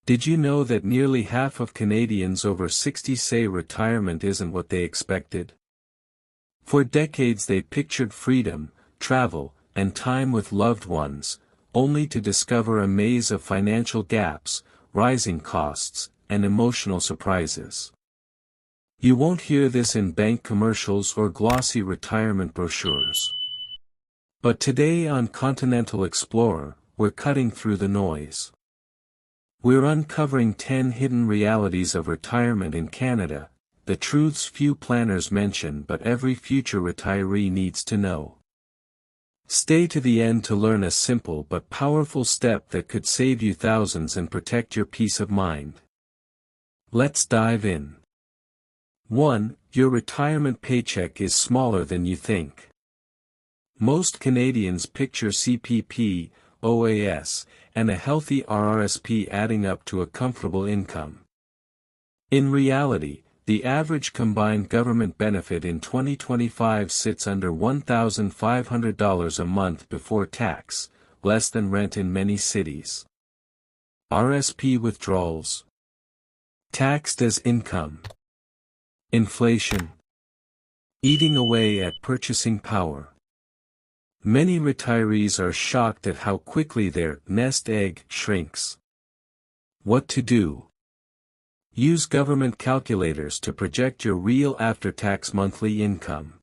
Did you know that nearly half of Canadians over 60 say retirement isn't what they expected? For decades they pictured freedom, travel, and time with loved ones, only to discover a maze of financial gaps, rising costs, and emotional surprises. You won't hear this in bank commercials or glossy retirement brochures. But today on Continental Explorer, we're cutting through the noise. We're uncovering 10 hidden realities of retirement in Canada, the truths few planners mention but every future retiree needs to know. Stay to the end to learn a simple but powerful step that could save you thousands and protect your peace of mind. Let's dive in. 1. Your retirement paycheck is smaller than you think. Most Canadians picture CPP OAS and a healthy RRSP adding up to a comfortable income. In reality, the average combined government benefit in 2025 sits under $1,500 a month before tax, less than rent in many cities. RSP withdrawals. Taxed as income. Inflation. Eating away at purchasing power. Many retirees are shocked at how quickly their nest egg shrinks. What to do? Use government calculators to project your real after-tax monthly income.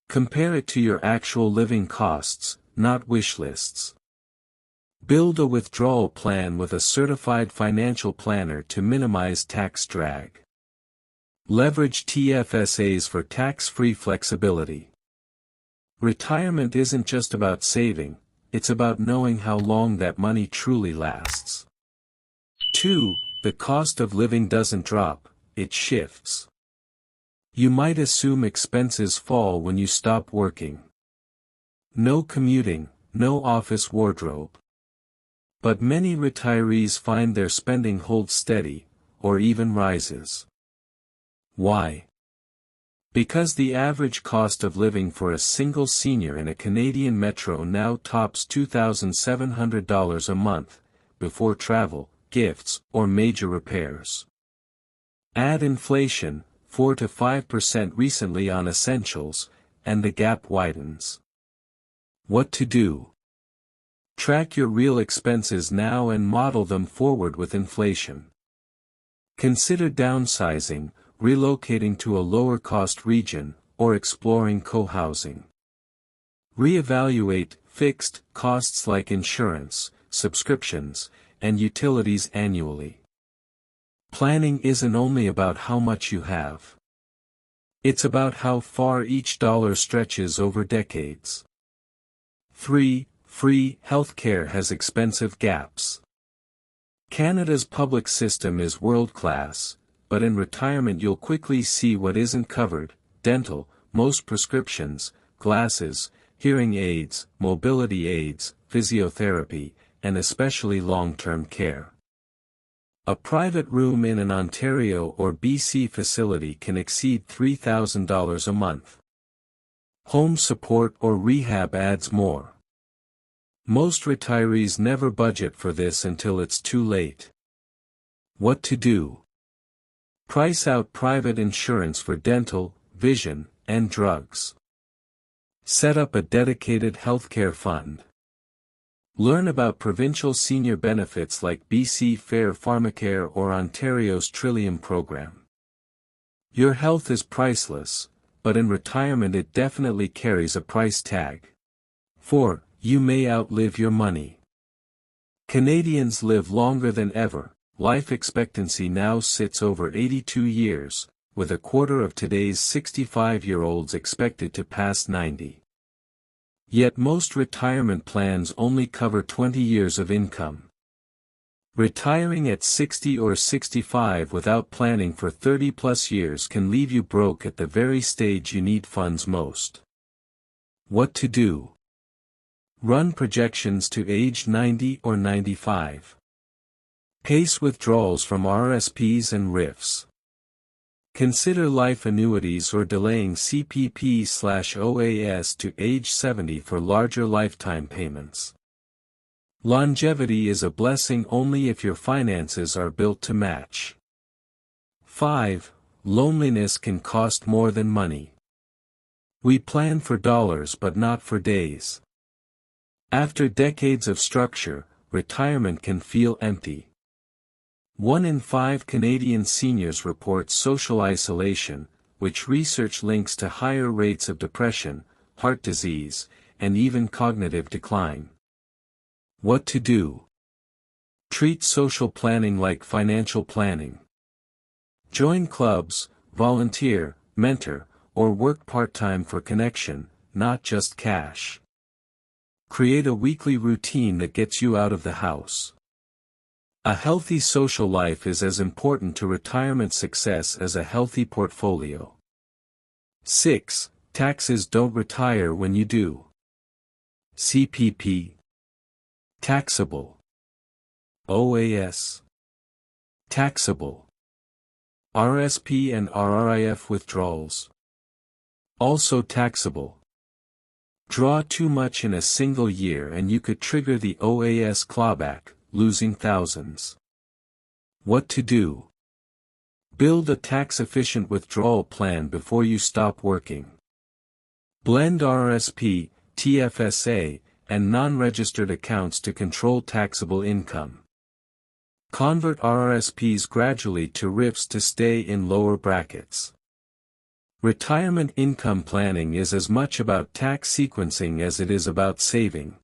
Compare it to your actual living costs, not wish lists. Build a withdrawal plan with a certified financial planner to minimize tax drag. Leverage TFSAs for tax-free flexibility. Retirement isn't just about saving, it's about knowing how long that money truly lasts. 2. The cost of living doesn't drop, it shifts. You might assume expenses fall when you stop working. No commuting, no office wardrobe. But many retirees find their spending holds steady, or even rises. Why? Because the average cost of living for a single senior in a Canadian metro now tops $2,700 a month, before travel, gifts, or major repairs. Add inflation, 4 to 5% recently on essentials, and the gap widens. What to do? Track your real expenses now and model them forward with inflation. Consider downsizing, relocating to a lower-cost region, or exploring co-housing. Reevaluate fixed costs like insurance, subscriptions, and utilities annually. Planning isn't only about how much you have. It's about how far each dollar stretches over decades. 3. Free healthcare has expensive gaps. Canada's public system is world-class, but in retirement you'll quickly see what isn't covered: dental, most prescriptions, glasses, hearing aids, mobility aids, physiotherapy, and especially long-term care. A private room in an Ontario or BC facility can exceed $3,000 a month. Home support or rehab adds more. Most retirees never budget for this until it's too late. What to do? Price out private insurance for dental, vision, and drugs. Set up a dedicated healthcare fund. Learn about provincial senior benefits like BC Fair Pharmacare or Ontario's Trillium program. Your health is priceless, but in retirement it definitely carries a price tag. 4. You may outlive your money. Canadians live longer than ever. Life expectancy now sits over 82 years, with a quarter of today's 65-year-olds expected to pass 90. Yet most retirement plans only cover 20 years of income. Retiring at 60 or 65 without planning for 30-plus years can leave you broke at the very stage you need funds most. What to do? Run projections to age 90 or 95. Pace withdrawals from RSPs and RIFs. Consider life annuities or delaying CPP/OAS to age 70 for larger lifetime payments. Longevity is a blessing only if your finances are built to match. 5. Loneliness can cost more than money. We plan for dollars but not for days. After decades of structure, retirement can feel empty. 1 in 5 Canadian seniors report social isolation, which research links to higher rates of depression, heart disease, and even cognitive decline. What to do? Treat social planning like financial planning. Join clubs, volunteer, mentor, or work part-time for connection, not just cash. Create a weekly routine that gets you out of the house. A healthy social life is as important to retirement success as a healthy portfolio. 6. Taxes don't retire when you do. CPP. Taxable. OAS. Taxable. RSP and RRIF withdrawals. Also taxable. Draw too much in a single year and you could trigger the OAS clawback, losing thousands. What to do? Build a tax-efficient withdrawal plan before you stop working. Blend RRSP, TFSA, and non-registered accounts to control taxable income. Convert RRSPs gradually to RIFs to stay in lower brackets. Retirement income planning is as much about tax sequencing as it is about saving.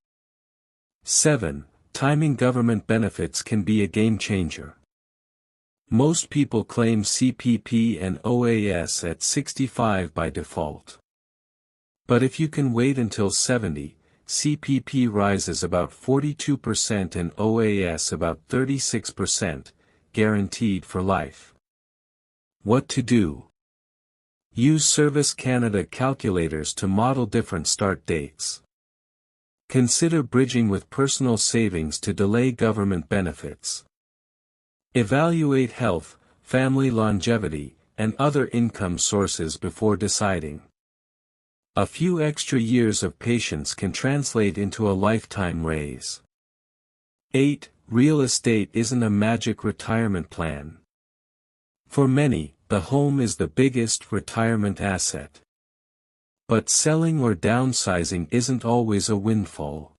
7. Timing government benefits can be a game changer. Most people claim CPP and OAS at 65 by default. But if you can wait until 70, CPP rises about 42% and OAS about 36%, guaranteed for life. What to do? Use Service Canada calculators to model different start dates. Consider bridging with personal savings to delay government benefits. Evaluate health, family longevity, and other income sources before deciding. A few extra years of patience can translate into a lifetime raise. 8. Real estate isn't a magic retirement plan. For many, the home is the biggest retirement asset. But selling or downsizing isn't always a windfall.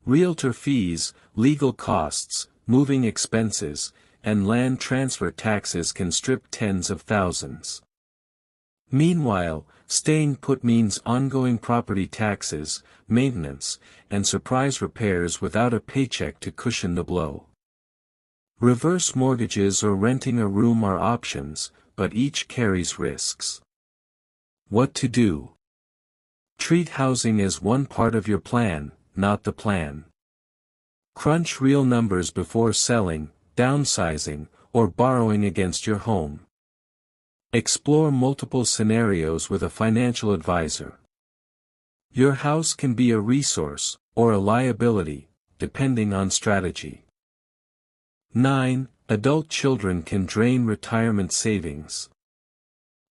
Realtor fees, legal costs, moving expenses, and land transfer taxes can strip tens of thousands. Meanwhile, staying put means ongoing property taxes, maintenance, and surprise repairs without a paycheck to cushion the blow. Reverse mortgages or renting a room are options, but each carries risks. What to do? Treat housing as one part of your plan, not the plan. Crunch real numbers before selling, downsizing, or borrowing against your home. Explore multiple scenarios with a financial advisor. Your house can be a resource, or a liability, depending on strategy. 9. Adult children can drain retirement savings.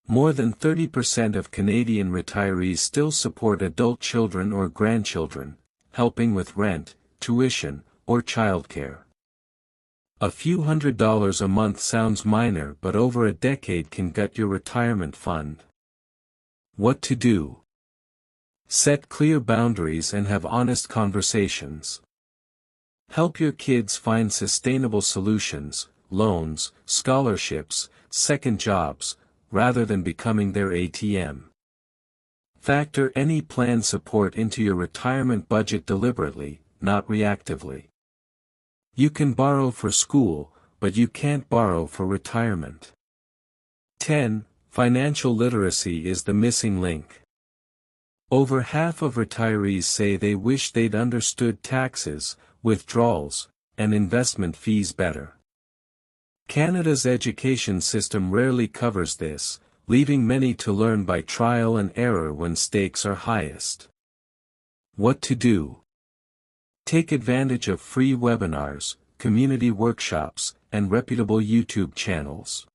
More than 30% of Canadian retirees still support adult children or grandchildren, helping with rent, tuition, or childcare. A few $100s a month sounds minor, but over a decade can gut your retirement fund. What to do? Set clear boundaries and have honest conversations. Help your kids find sustainable solutions, loans, scholarships, second jobs, rather than becoming their ATM. Factor any planned support into your retirement budget deliberately, not reactively. You can borrow for school, but you can't borrow for retirement. 10. Financial literacy is the missing link. Over half of retirees say they wish they'd understood taxes, withdrawals, and investment fees better. Canada's education system rarely covers this, leaving many to learn by trial and error when stakes are highest. What to do? Take advantage of free webinars, community workshops, and reputable YouTube channels.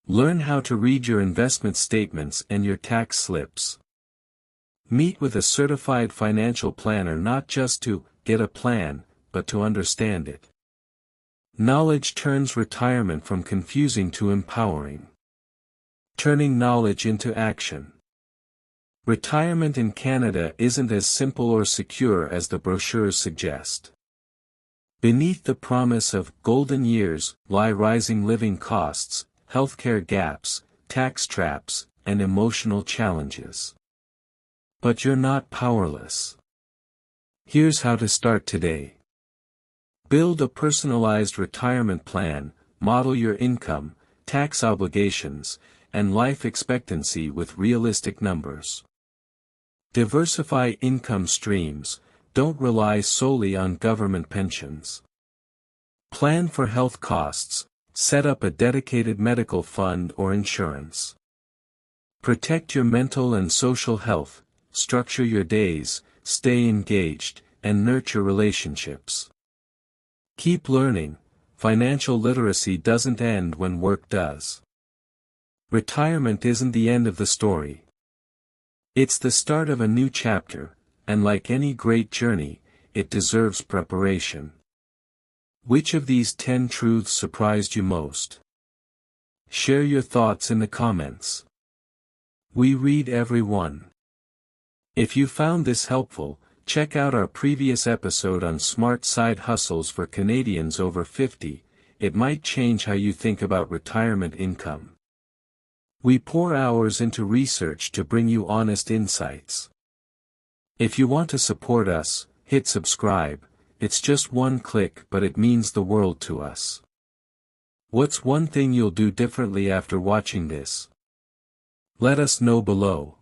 Learn how to read your investment statements and your tax slips. Meet with a certified financial planner not just to get a plan, but to understand it. Knowledge turns retirement from confusing to empowering. Turning knowledge into action. Retirement in Canada isn't as simple or secure as the brochures suggest. Beneath the promise of golden years lie rising living costs, healthcare gaps, tax traps, and emotional challenges. But you're not powerless. Here's how to start today. Build a personalized retirement plan, model your income, tax obligations, and life expectancy with realistic numbers. Diversify income streams, don't rely solely on government pensions. Plan for health costs, set up a dedicated medical fund or insurance. Protect your mental and social health, structure your days, stay engaged, and nurture relationships. Keep learning, financial literacy doesn't end when work does. Retirement isn't the end of the story. It's the start of a new chapter, and like any great journey, it deserves preparation. Which of these 10 truths surprised you most? Share your thoughts in the comments. We read every one. If you found this helpful, check out our previous episode on smart side hustles for Canadians over 50, it might change how you think about retirement income. We pour hours into research to bring you honest insights. If you want to support us, hit subscribe, it's just one click but it means the world to us. What's one thing you'll do differently after watching this? Let us know below.